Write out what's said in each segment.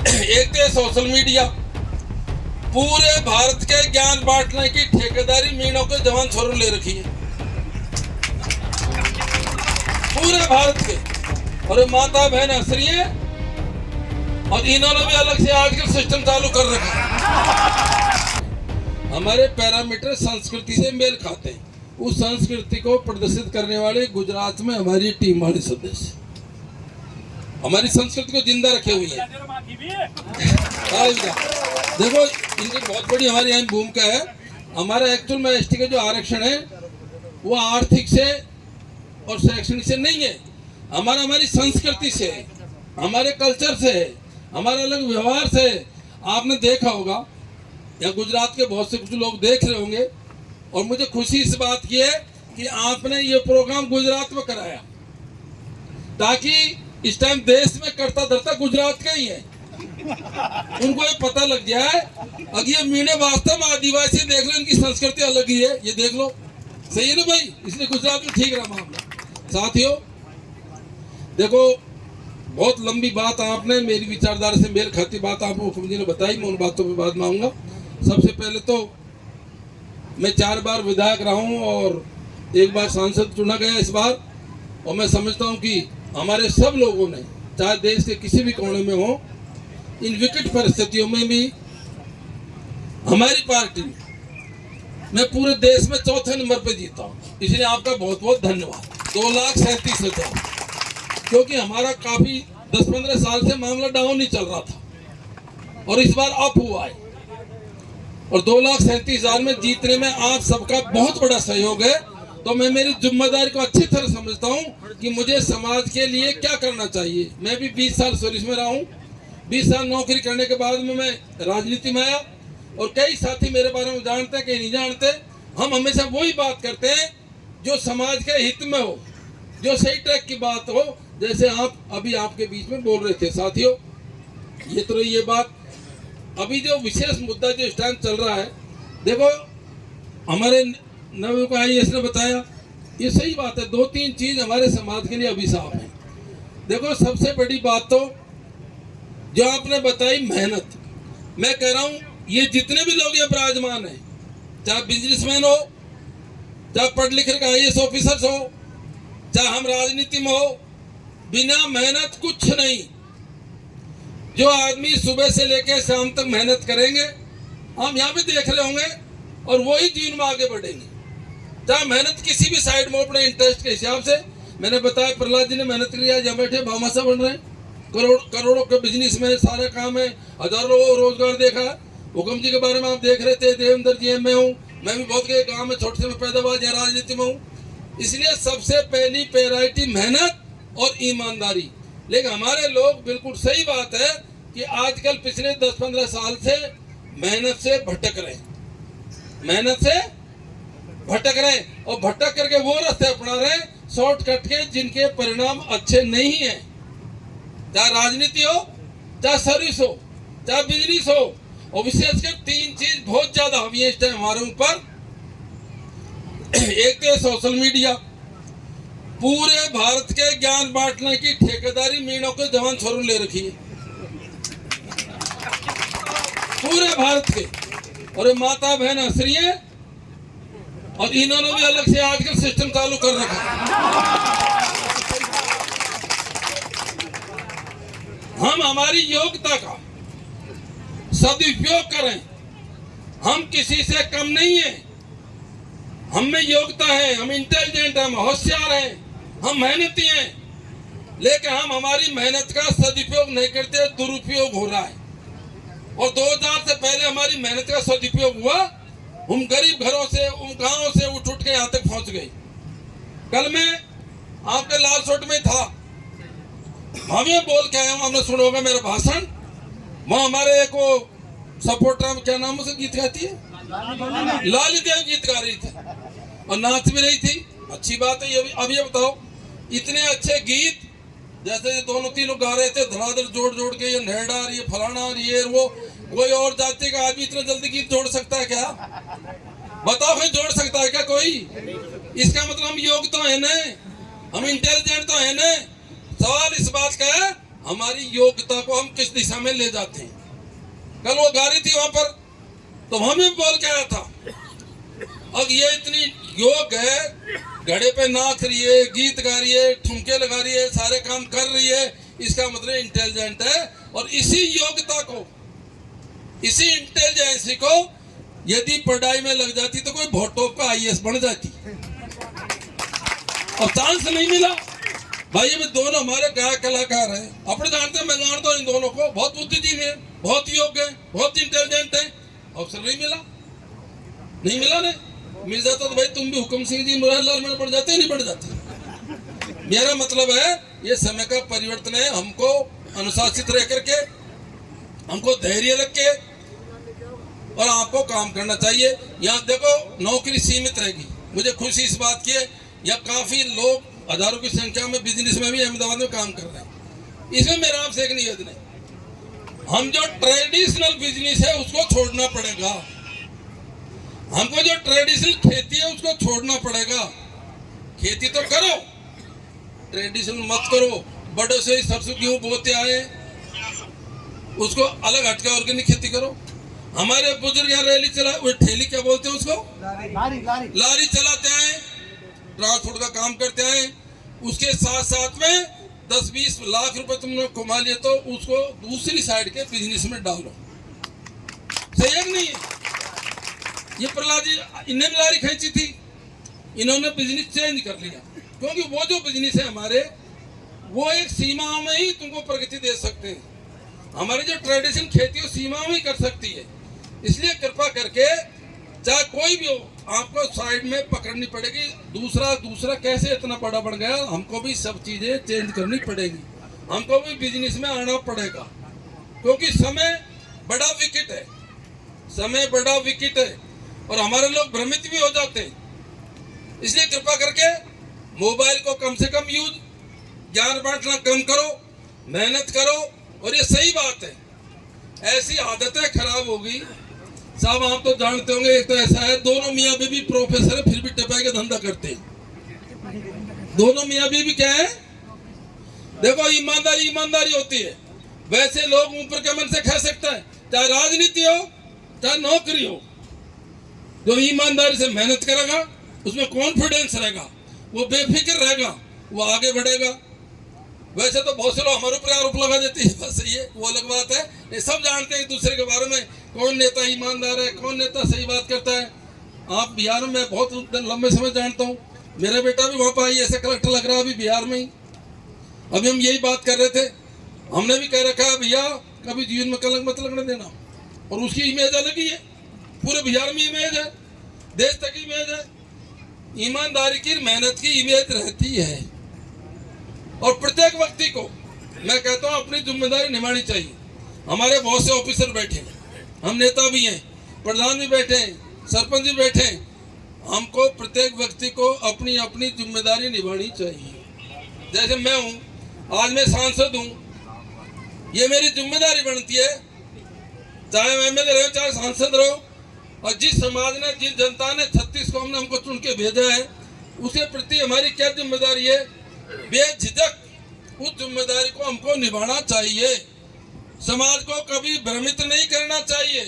एक तो social media पूरे भारत के ज्ञान बांटने की ठेकेदारी मीणों के जवान छोरों ले रखी है, पूरे भारत के। और माता बहन हंस रही है और इन्होंने भी अलग से आजकल सिस्टम चालू कर रखा है। हमारे पैरामीटर संस्कृति से मेल खाते हैं। उस संस्कृति को प्रदर्शित करने वाले गुजरात में हमारी टीम वाले सदस्य हमारी संस्कृति को जिंदा रखे हुए हैं। देखो इनकी बहुत बड़ी हमारी यहाँ भूमिका है। हमारा एक्चुअल में एसटी का जो आरक्षण है वो आर्थिक से और शैक्षणिक से नहीं है, हमारी संस्कृति से है, हमारे कल्चर से है, हमारे अलग व्यवहार से है। आपने देखा होगा या गुजरात के बहुत से कुछ लोग देख रहे होंगे, और मुझे खुशी इस बात की है कि आपने ये प्रोग्राम गुजरात में कराया ताकि इस टाइम देश में करता धरता गुजरात का ही है, उनको ये पता लग जाए। अगर ये मीणे वास्तव में आदिवासी देख लो, इनकी संस्कृति अलग ही है, ये देख लो। सही है ना भाई? इसलिए गुजरात में ठीक रहा मामला। साथियों देखो, बहुत लंबी बात आपने मेरी विचारधारा से मेल खाती बात आपको मुख्यमंत्री ने बताई, मैं उन बातों पर बाद में आऊंगा। सबसे पहले तो मैं 4 बार विधायक रहा हूं और 1 बार सांसद चुना गया इस बार, और मैं समझता हूं कि हमारे सब लोगों ने, चाहे देश के किसी भी कोने में हो, इन विकट परिस्थितियों में भी हमारी पार्टी मैं पूरे देश में 4थे नंबर पे जीता हूं। इसलिए आपका बहुत बहुत धन्यवाद। 2,37,000, क्योंकि हमारा काफी 10-15 साल से मामला डाउन ही चल रहा था और इस बार अप हुआ है, और 2,37,000 में जीतने में आप सबका बहुत बड़ा सहयोग है। तो मैं मेरी जिम्मेदारी को अच्छी तरह समझता हूं कि मुझे समाज के लिए क्या करना चाहिए। मैं भी 20 साल सर्विस में रहा हूं, 20 साल नौकरी करने के बाद में मैं राजनीति में आया, और कई साथी मेरे बारे में जानते हैं, कई नहीं जानते। हम हमेशा वही बात करते हैं जो समाज के हित में हो, जो सही ट्रैक की बात हो, जैसे आप अभी आपके बीच में बोल रहे थे। साथियों ये तो रही ये बात। अभी जो विशेष मुद्दा जो इस टाइम चल रहा है, देखो हमारे नव को IAS ने बताया, ये सही बात है। 2-3 चीज हमारे समाज के लिए अभिशाप है। देखो सबसे बड़ी बात तो जो आपने बताई, मेहनत। मैं कह रहा हूं ये जितने भी लोग ये विराजमान है, चाहे बिजनेसमैन हो, चाहे पढ़ लिख के IAS ऑफिसर्स हो, चाहे हम राजनीति में हो, बिना मेहनत कुछ नहीं। जो आदमी सुबह से लेकर शाम तक मेहनत करेंगे, हम यहाँ भी देख रहे होंगे, और वही जीवन में आगे बढ़ेंगे। चाहे मेहनत किसी भी साइड में अपने इंटरेस्ट के हिसाब से। मैंने बताया प्रहलाद जी ने मेहनत की, आज यहाँ बैठे भामाशाह बन रहे हैं, करोड़ों के बिजनेस में सारा काम है, हजारों लोगों को रोजगार देखा है। हुकम जी के बारे में आप देख रहे थे, देवेंद्र जी मैं हूँ, मैं भी बहुत के गाँव में छोटे से में पैदावार या राजनीति में हूँ। इसलिए सबसे पहली प्रायोरिटी मेहनत और ईमानदारी। लेकिन हमारे लोग, बिल्कुल सही बात है कि आजकल पिछले 10-15 साल से मेहनत से भटक रहे हैं, मेहनत से भटक रहे हैं, और भटक करके वो रास्ते अपना रहे हैं शॉर्टकट के, जिनके परिणाम अच्छे नहीं हैं। चाहे राजनीति हो, चाहे सर्विस हो, चाहे बिजनेस हो, और विशेषकर 3 चीज बहुत ज्यादा हावी है इस टाइम हमारे ऊपर। एक तो सोशल मीडिया पूरे भारत के ज्ञान बांटने की ठेकेदारी मीणों के जवान छोरों ले रखी है, पूरे भारत के। और माता बहन हंस रही है और इन्होंने भी अलग से आजकल सिस्टम चालू कर रखा है। हम हमारी योग्यता का सदुपयोग करें। हम किसी से कम नहीं है, हम में योग्यता है, हम इंटेलिजेंट हैं, हम होशियार हैं, हम मेहनती हैं, लेकिन हम हमारी मेहनत का सदुपयोग नहीं करते, दुरुपयोग हो रहा है। और 2000 से पहले हमारी मेहनत का सदुपयोग हुआ, हम गरीब घरों से, उन गांवों से उठ के यहाँ तक पहुंच गए। कल मैं आपके लालसोट में था, हमें बोल के आया हूँ, आपने सुना होगा मेरा भाषण। वहाँ हमारे एक वो सपोर्टर, क्या नाम उसे, गीत गाती है, लाली देव गीत गा रही थी और नाच भी रही थी। अच्छी बात है। अब ये बताओ, इतने अच्छे गीत जैसे 2-3 गा रहे थे, धड़ाधड़ जोड़ जोड़ के, ये नेहड़ा, ये फलाना, ये वो, कोई और जाति का आदमी इतना जल्दी गीत जोड़ सकता है क्या? बताओ, कोई जोड़ सकता है क्या कोई? इसका मतलब हम योग्य तो है ना, हम इंटेलिजेंट तो है ना। सवाल इस बात का है, हमारी योग्यता को हम किस दिशा में ले जाते हैं। कल वो गा रही थी वहां पर, तो हमें भी बोल के आया था, अब ये इतनी योग है, घड़े पे नाच रही है, गीत गा रही है, ठुमके लगा रही है, सारे काम कर रही है, इसका मतलब इंटेलिजेंट है। और इसी योग्यता को, इसी इंटेलिजेंसी को यदि पढ़ाई में लग जाती तो कोई भोटो का IAS बन जाती। और चांस नहीं मिला भाई। ये दोनों हमारे गायक कलाकार हैं, अपने जानते हैं, मैं जानता हूँ इन दोनों को, बहुत बुद्धिजीवी है, बहुत योग्य है, बहुत इंटेलिजेंट है। अवसर नहीं मिला, नहीं मिला ने मिल जाता तो भाई तुम भी हुक्म सिंह जी, मुरारलाल में पड़ जाते, नहीं पड़ जाते। मेरा मतलब है ये समय का परिवर्तन है। हमको अनुशासित रह करके, हमको धैर्य रख के और आपको काम करना चाहिए। यहाँ देखो नौकरी सीमित रहेगी। मुझे खुशी इस बात की है, यहाँ काफी लोग हजारों की संख्या में बिजनेस में भी अहमदाबाद में काम कर रहे हैं। इसमें मेरा आपसे एक निवेदन है, हम जो ट्रेडिशनल बिजनेस है उसको छोड़ना पड़ेगा। हमको जो ट्रेडिशनल खेती है उसको छोड़ना पड़ेगा। खेती तो करो, ट्रेडिशनल मत करो। बड़े से सरसों गेहूं बोते आए, उसको अलग हटके ऑर्गेनिक खेती करो। हमारे बुजुर्ग यहाँ रैली चला, वो ठेली क्या बोलते हैं उसको, लारी चलाते हैं, ट्रांसपोर्ट का काम करते हैं। उसके साथ साथ में 10-20 लाख रुपए तुमने कमा लिए तो उसको दूसरी साइड के बिजनेस में डालो। सही है कि नहीं? ये प्रहलाद जी, इन्हें भी लारी खींची थी, इन्होंने बिजनेस चेंज कर लिया, क्योंकि वो जो बिजनेस है हमारे, वो एक सीमा में ही तुमको प्रगति दे सकते हैं। हमारी जो ट्रेडिशन खेती है सीमा में ही कर सकती है। इसलिए कृपा करके, चाहे कोई भी हो, आपको साइड में पकड़नी पड़ेगी। दूसरा कैसे इतना बड़ा बढ़ गया, हमको भी सब चीजें चेंज करनी पड़ेगी, हमको भी बिजनेस में आना पड़ेगा, क्योंकि समय बड़ा विकेट है, समय बड़ा विकेट है और हमारे लोग भ्रमित भी हो जाते हैं। इसलिए कृपा करके मोबाइल को कम से कम यूज, ज्ञान बांटना कम करो, मेहनत करो। और ये सही बात है, ऐसी आदतें खराब होगी साहब, आप तो जानते होंगे। एक तो ऐसा है, दोनों मियाँ बीवी प्रोफेसर है, फिर भी टिपाई का धंधा करते हैं। दोनों मियाँ बीवी क्या है, देखो ईमानदारी होती है। वैसे लोग ऊपर के मन से खा सकता है, चाहे राजनीति हो चाहे नौकरी हो। जो ईमानदारी से मेहनत करेगा, उसमें कॉन्फिडेंस रहेगा, वो बेफिक्र रहेगा, वो आगे बढ़ेगा। वैसे तो बहुत से लोग हमारे ऊपर आरोप लगा देते हैं, बस ये वो अलग बात है। ये सब जानते हैं एक दूसरे के बारे में, कौन नेता ईमानदार है, कौन नेता सही बात करता है। आप बिहार में बहुत लंबे समय जानता हूँ, मेरा बेटा भी वहाँ पर आई ऐसे कलेक्टर लग रहा है अभी बिहार में ही। अभी हम यही बात कर रहे थे, हमने भी कह रखा है भैया कभी जीवन में कलंक मत लगने देना। और उसकी इमेज अलग ही है, पूरे बिहार में इमेज है, देश तक इमेज है। ईमानदारी की, मेहनत की इमेज रहती है। और प्रत्येक व्यक्ति को मैं कहता हूँ अपनी जिम्मेदारी निभानी चाहिए। हमारे बहुत से ऑफिसर बैठे हैं, हम नेता भी हैं, प्रधान भी बैठे हैं, सरपंच भी बैठे हैं। हमको प्रत्येक व्यक्ति को अपनी अपनी जिम्मेदारी निभानी चाहिए। जैसे मैं हूँ, आज मैं सांसद हूँ, ये मेरी जिम्मेदारी बनती है, चाहे MLA रहो चाहे सांसद रहो। और जिस समाज ने, जिस जनता ने 36 कौम ने हमको चुन के भेजा है, उसके प्रति हमारी क्या जिम्मेदारी है, बेझिझक उस जिम्मेदारी को हमको निभाना चाहिए। समाज को कभी भ्रमित नहीं करना चाहिए।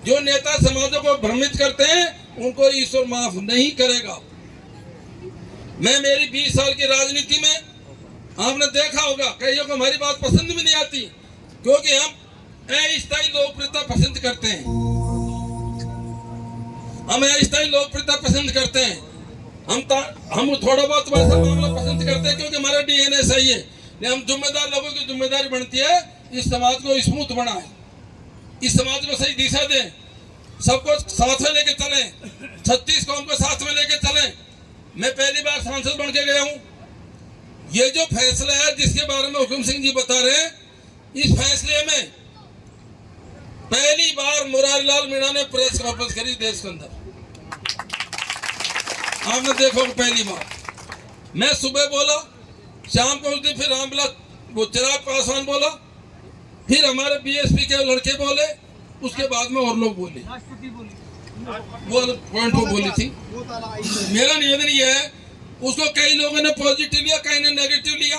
जो नेता समाजों को भ्रमित करते हैं उनको ईश्वर माफ नहीं करेगा। मैं मेरी 20 साल की राजनीति में, आपने देखा होगा कईयों को हमारी बात पसंद भी नहीं आती, क्योंकि हम अस्थायी लोकप्रियता पसंद करते हैं। हम अस्थायी लोकप्रियता पसंद करते हैं। हम थोड़ा बहुत वैसा मामला पसंद करते हैं क्योंकि हमारा DNA सही है। हम जिम्मेदार लोगों की जिम्मेदारी बनती है इस समाज को स्मूथ बनाए, इस समाज को सही दिशा दें, सबको साथ में लेके चले, 36 कौम को साथ में लेके चले। मैं पहली बार सांसद बन के गया हूँ। ये जो फैसला है जिसके बारे में हुकुम सिंह जी बता रहे हैं, इस फैसले में पहली बार मुरारीलाल मीणा ने प्रेस कॉन्फ्रेंस करी देश के अंदर। आपने देखो पहली बार मैं सुबह बोला, शाम को उस दिन फिर रामविलास वो चिराग पासवान बोला, फिर हमारे BSP के लड़के बोले, उसके बाद में और लोग बोले, वो पॉइंट को बोली थी। मेरा निवेदन ये है, उसको कई लोगों ने पॉजिटिव लिया, कई ने नेगेटिव लिया।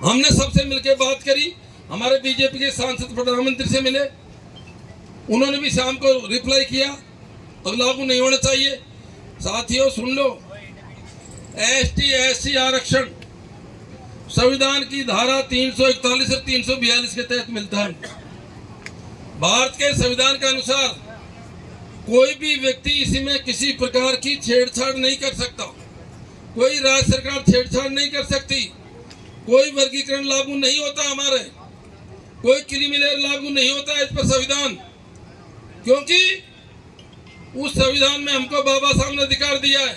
हमने सबसे मिलकर बात करी, हमारे बीजेपी के सांसद प्रधानमंत्री से मिले, उन्होंने भी शाम को रिप्लाई किया और लागू नहीं होना चाहिए। साथियों सुन लो, एसटी एससी आरक्षण संविधान की धारा 341 और 342 के तहत मिलता है। भारत के संविधान के अनुसार कोई भी व्यक्ति इसमें किसी प्रकार की छेड़छाड़ नहीं कर सकता, कोई राज्य सरकार छेड़छाड़ नहीं कर सकती, कोई वर्गीकरण लागू नहीं होता, हमारे कोई क्रिमिनल लागू नहीं होता इस पर संविधान, क्योंकि उस संविधान में हमको बाबा साहब ने अधिकार दिया है।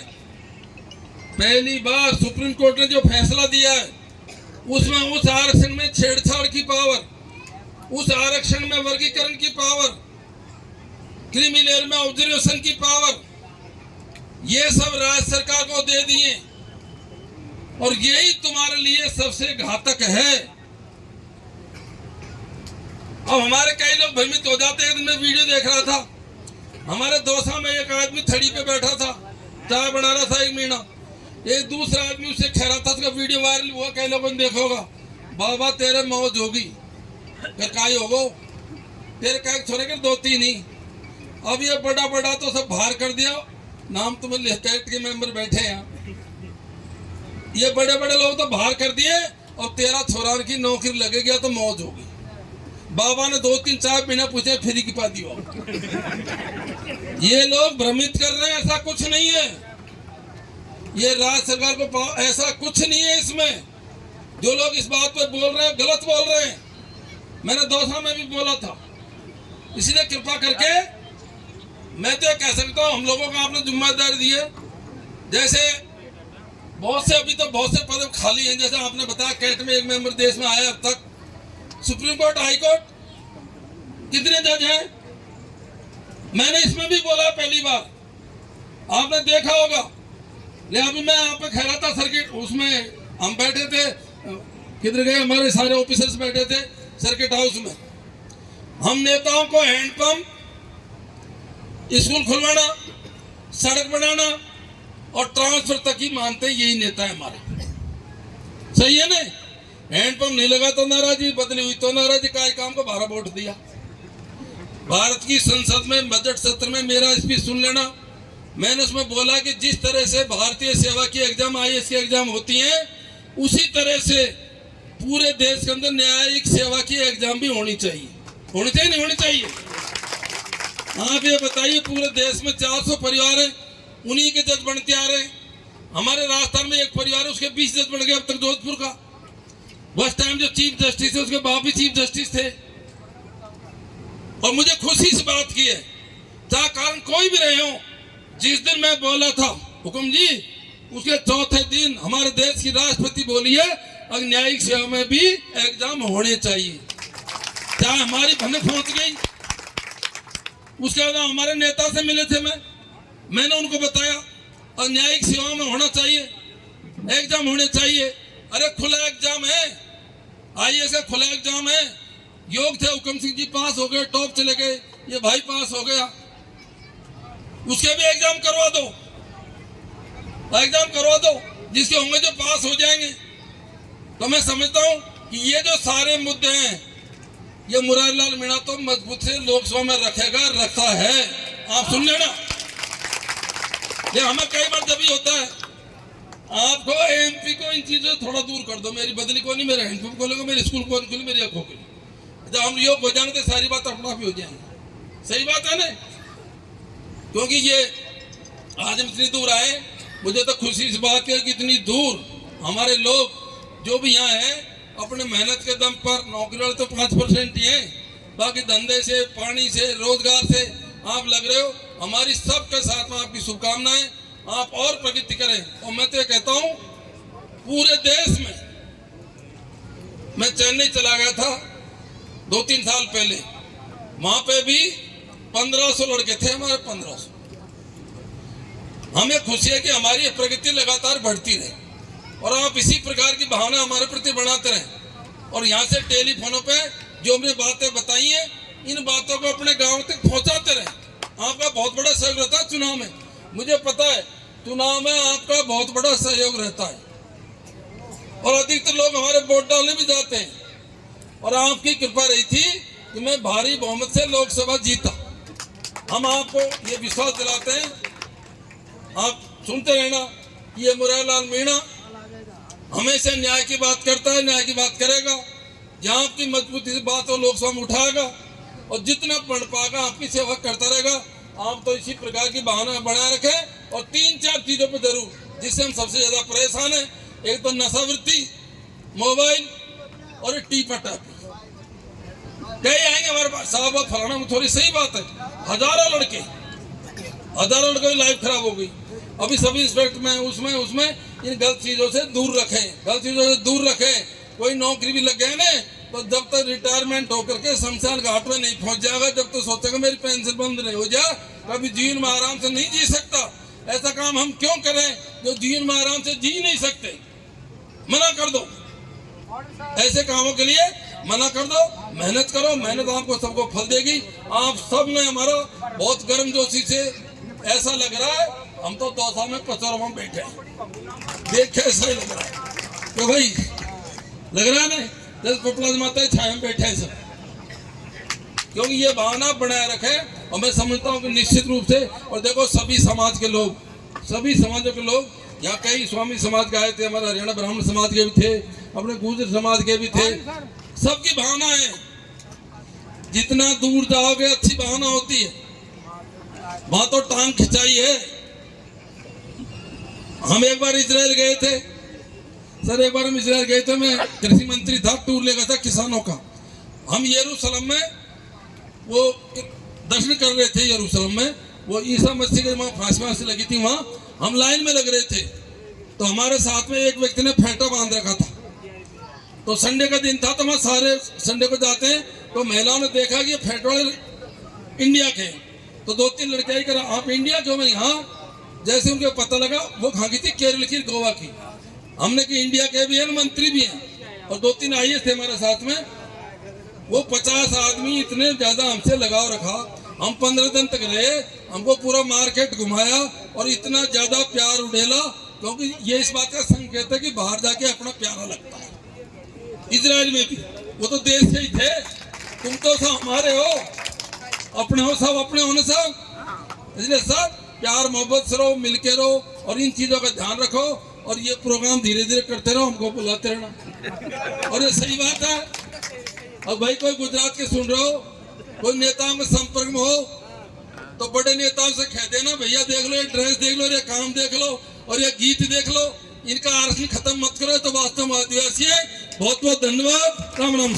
पहली बार सुप्रीम कोर्ट ने जो फैसला दिया है उसमें उस आरक्षण में छेड़छाड़ की पावर, उस आरक्षण में वर्गीकरण की पावर, क्रिमिनल में ऑब्जर्वेशन की पावर, ये सब राज्य सरकार को दे दिए और यही तुम्हारे लिए सबसे घातक है। अब हमारे कई लोग भ्रमित हो जाते हैं। मैं वीडियो देख रहा था, हमारे दोसा में एक आदमी थड़ी पे बैठा था, चाय बना रहा था, एक महीना एक दूसरा आदमी उसे खा रहा था, उसका वीडियो वायरल हुआ, कई लोगों ने देखा होगा। बाबा तेरे मौज होगी, फिर काई होगो तेरे का छोरे कर 2-3 ही। अब ये बड़ा बड़ा तो सब बाहर कर दिया, नाम तुम्हें लिस्ट के मेंबर बैठे हैं, ये बड़े बड़े लोग तो बाहर कर दिए और तेरा छोरा की नौकरी लगे गया तो मौज होगी। बाबा ने 2-3 चाय बिना पूछे फ्री की पा दिया। ये लोग भ्रमित कर रहे हैं, ऐसा कुछ नहीं है। ये राज्य सरकार को ऐसा कुछ नहीं है इसमें। जो लोग इस बात पर बोल रहे हैं गलत बोल रहे हैं। मैंने दौसा में भी बोला था, इसलिए कृपा करके मैं तो कह सकता हूँ हम लोगों को आपने जिम्मेदारी दी है। जैसे बहुत से अभी तो बहुत से पद खाली हैं, जैसे आपने बताया कैट में एक मेंबर देश में आया अब तक। सुप्रीम कोर्ट, हाई कोर्ट कितने जज हैं? मैंने इसमें भी बोला पहली बार, आपने देखा होगा। ले अभी मैं यहाँ पे खड़ा था सर्किट, उसमें हम बैठे थे, किधर गए हमारे सारे ऑफिसर्स बैठे थे सर्किट हाउस में। हम नेताओं को हैंडपंप, स्कूल खुलवाना, सड़क बनाना और ट्रांसफर तक ही मानते, यही नेता है हमारा। सही है ना? हैंडपंप नहीं लगा तो नाराजी, बदली हुई तो नाराजी, काय काम को 12 वोट दिया। भारत की संसद में बजट सत्र में मेरा स्पीच सुन लेना, मैंने उसमें बोला कि जिस तरह से भारतीय सेवा की एग्जाम, IAS की एग्जाम होती है, उसी तरह से पूरे देश के अंदर न्यायिक सेवा की एग्जाम भी होनी चाहिए। होनी चाहिए नहीं होनी चाहिए? आप ये बताइए, पूरे देश में 400 परिवार हैं, उन्हीं के जज बनते आ रहे हैं। हमारे राजस्थान में एक परिवार है, उसके 20 जज बन गए अब तक जोधपुर का। उस टाइम जो चीफ जस्टिस है उसके बाप भी चीफ जस्टिस थे। और मुझे खुशी इस बात की है, चाहे कारण कोई भी रहे हो, जिस दिन मैं बोला था हुकुम जी, उसके चौथे दिन हमारे देश की राष्ट्रपति बोली है अब न्यायिक सेवा में भी एग्जाम होने चाहिए। चाहे हमारी भनक पहुंच गई। उसके बाद हमारे नेता से मिले थे, मैंने उनको बताया और न्यायिक सेवा में होना चाहिए, एग्जाम होने चाहिए। अरे खुला एग्जाम है, IAS का खुला एग्जाम है। योग थे, हुकुम सिंह जी पास हो गए, टॉप चले गए, ये भाई पास हो गया, उसके भी एग्जाम करवा दो, एग्जाम करवा दो, जिसके होंगे जो पास हो जाएंगे। तो मैं समझता हूं कि ये जो सारे मुद्दे हैं, ये मुरारी लाल मीणा तो मजबूत से लोकसभा में रखेगा, रखता है। आप सुन लेना, ये हमें कई बार जब भी होता है, आपको MP को इन चीजों से थोड़ा दूर कर दो। मेरी बदली को नहीं, मेरे हैंडपंप खोलेगा, मेरे स्कूल को नहीं, मेरी आंखों को नहीं। जब हम योग हो जाएंगे तो सारी बात अपना भी हो जाएंगे। सही बात है ना? क्योंकि ये आज हम इतनी दूर आए, मुझे तो खुशी इस बात की है कि इतनी दूर हमारे लोग जो भी यहाँ हैं, अपने मेहनत के दम पर, नौकरी वाले तो 5% ही हैं, बाकी धंधे से, पानी से, रोजगार से आप लग रहे हो। हमारी सबके साथ में आपकी शुभकामनाएं, आप और प्रगति करें। और मैं तो कहता हूँ पूरे देश में, मैं चेन्नई चला गया था 2-3 साल पहले, वहां पे भी 1500 लड़के थे हमारे, 1500। हमें खुशी है कि हमारी प्रगति लगातार बढ़ती रहे और आप इसी प्रकार की भावना हमारे प्रति बढ़ाते रहें। और यहाँ से टेलीफोनों पे जो हमने बातें बताई हैं, इन बातों को अपने गांव तक पहुंचाते रहें। आपका बहुत बड़ा सहयोग रहता है चुनाव में, मुझे पता है चुनाव में आपका बहुत बड़ा सहयोग रहता है। और अधिकतर लोग हमारे वोट डालने भी जाते हैं। और आपकी कृपा रही थी कि मैं भारी बहुमत से लोकसभा जीता। हम आपको ये विश्वास दिलाते हैं, आप सुनते रहना कि ये मुरारीलाल मीणा हमेशा न्याय की बात करता है, न्याय की बात करेगा। जहाँ आपकी मजबूती से बात हो लोकसभा में उठाएगा और जितना पढ़ पाएगा आपकी सेवा करता रहेगा। आप तो इसी प्रकार की भावना बनाए रखें और 3-4 चीजों पे जरूर, जिससे हम सबसे ज्यादा परेशान हैं। एक तो नशावृत्ति, मोबाइल और टी पटाखी। कई आएंगे हमारे पास, साहब फलाना में थोड़ी सही बात है, हजारों लड़के की लाइफ खराब हो गई। अभी सभी इंस्पेक्ट में उसमें इन गलत चीजों से दूर रखें। कोई नौकरी भी लग गए ना तो जब तक रिटायरमेंट होकर के शमशान घाट में नहीं पहुंच जाएगा, जब तक सोचेगा मेरी पेंशन बंद नहीं हो जाए, कभी जीवन में आराम से नहीं जी सकता। ऐसा काम हम क्यों करें जो जीवन में आराम से जी नहीं सकते? मना कर दो, ऐसे कामों के लिए मना कर दो। मेहनत करो, मेहनत आपको सबको फल देगी। आप सब ने हमारा बहुत गर्मजोशी से ऐसा लग रहा है हम तो दौसा में पचौरों में बैठे हैं। देख कैसा ही लग रहा है तो भाई लग रहा है ना जैसे पिपला माता छाया में बैठे हैं सब, क्योंकि ये भावना बनाए रखे। और मैं समझता हूँ कि निश्चित रूप से, और देखो सभी समाज के लोग, सभी समाजों के लोग, यहाँ कई स्वामी समाज के आए थे, हमारे हरियाणा ब्राह्मण समाज के भी थे, अपने गुर्जर समाज के भी थे। सबकी भावना है, जितना दूर जाओगे अच्छी भावना होती है। वहां तो टांग खिंचाई है। हम एक बार इजराइल गए थे सर, एक बार हम इजराइल गए थे, मैं कृषि मंत्री था, टूर ले गया था किसानों का। हम यरूशलेम में वो दर्शन कर रहे थे, यरूशलेम में वो ईसा मसीह के वहाँ फांसी लगी थी, वहाँ हम लाइन में लग रहे थे। तो हमारे साथ में एक व्यक्ति ने फेंटा बांध रखा था। तो संडे का दिन था, तो वहाँ सारे संडे को जाते हैं। तो महिलाओं ने देखा कि ये फेंट वाले इंडिया के, तो 2-3 लड़के आई करा आप इंडिया क्यों? मैं यहाँ जैसे उनको पता लगा वो कहाँ की थी, केरल की, गोवा की। हमने कि इंडिया के भी हैं, मंत्री भी हैं, और 2-3 आईएएस थे हमारे साथ में। वो 50 आदमी इतने ज्यादा हमसे लगाव रखा। हम 15 दिन तक रहे, हमको पूरा मार्केट घुमाया और इतना ज्यादा प्यार उड़ेला, क्योंकि ये इस बात का संकेत है कि बाहर जाके अपना प्यारा लगता है। इजराइल में भी वो तो देश से ही थे, तुम तो सब हमारे हो, अपने हो, सब अपने होने सब। इसलिए सब प्यार मोहब्बत से रहो, मिलके रहो और इन चीजों का ध्यान रखो। और ये प्रोग्राम धीरे धीरे करते रहो, हमको बुलाते रहना। और ये सही बात है। अब भाई कोई गुजरात के सुन रहे हो, कोई नेताओं के संपर्क में हो, तो बड़े नेताओं से कह देना भैया देख लो, ये ड्रेस देख लो, ये काम देख लो और ये गीत देख लो, इनका आरक्षण खत्म मत करो। तो वास्तव में आदिवासी है। बहुत बहुत धन्यवाद। राम राम।